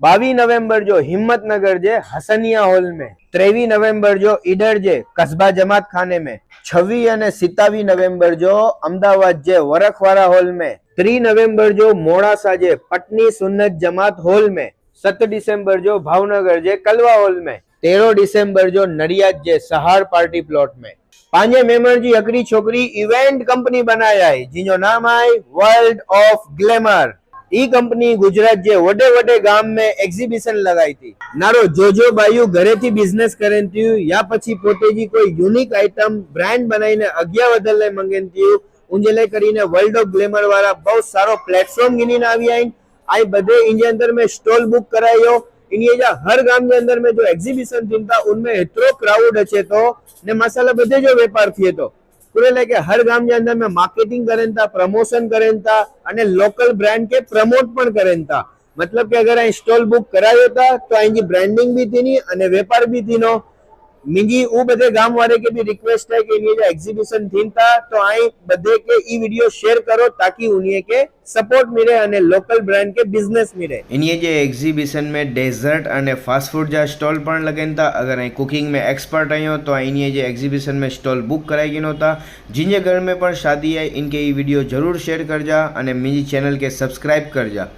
22 नवंबर जो हिम्मतनगर जे हसनिया हॉल में, 23 नवंबर जो ईडर जे कस्बा जमात खाने में, 26 અને 27 नवंबर जो अमदावाद जे वरखवाड़ा हॉल में, 3 नवंबर जो मोड़ासा जे पटनी सुन्नत जमात हॉल में, 7 डिसेम्बर जो भावनगर जे कलवा हॉल में, 13 डिसेम्बर जो नडियाद जे सहार पार्टी प्लॉट में। पांजे मेंबर जी अकड़ी छोकरी इवेंट कंपनी बनाया है जिनो नाम है वर्ल्ड ऑफ ग्लैमर। ई कंपनी गुजरात जे वडे वडे गाम में एग्जीबिशन लगाई थी। नारो जोजो बायु घरे थी बिजनेस करें थी या पछी पोते जी कोई यूनिक आइटम ब्रांड बनाईने अग्या वधल मंगेन थी उनजे ले करीने वर्ल्ड ऑफ ग्लैमर वाला बहुत सारो प्लेटफॉर्म गिनीने आवी आइन आई बदे इनजे अंदर में स्टॉल बुक करायो। इन्हीं जा हर गाम के अंदर में जो एग्जीबिशन थी था उनमें इतरो क्राउड अच्छे तो ने मसाला बधे जो व्यापार थिए तो पूरे लेके हर गाम के अंदर में मार्केटिंग करें था, प्रमोशन करें था अने लोकल ब्रांड के प्रमोट पण करें था। मतलब कि अगर स्टॉल बुक करायो था तो आई ब्रांडिंग भी थी नी अने व्यापार भी थी नो। मिंजी ऊ बधे गाम वाले के भी रिक्वेस्ट है कि ये जो एग्जीबिशन थीम था तो आई बधे के ई वीडियो शेयर करो ताकि उन्हें के सपोर्ट मिले अने लोकल ब्रांड के बिजनेस मिले। इन्हें जे एग्जीबिशन में डेजर्ट अने फास्ट फूड जा स्टॉल पण लगेन था। अगर आई कुकिंग में एक्सपर्ट आयो तो इन्हें जे एग्जीबिशन में स्टॉल बुक कराई गिनो था। जिनके घर में पण शादी है इनके ई वीडियो जरूर शेयर कर जा अने मिंजी चैनल के सब्सक्राइब कर जा।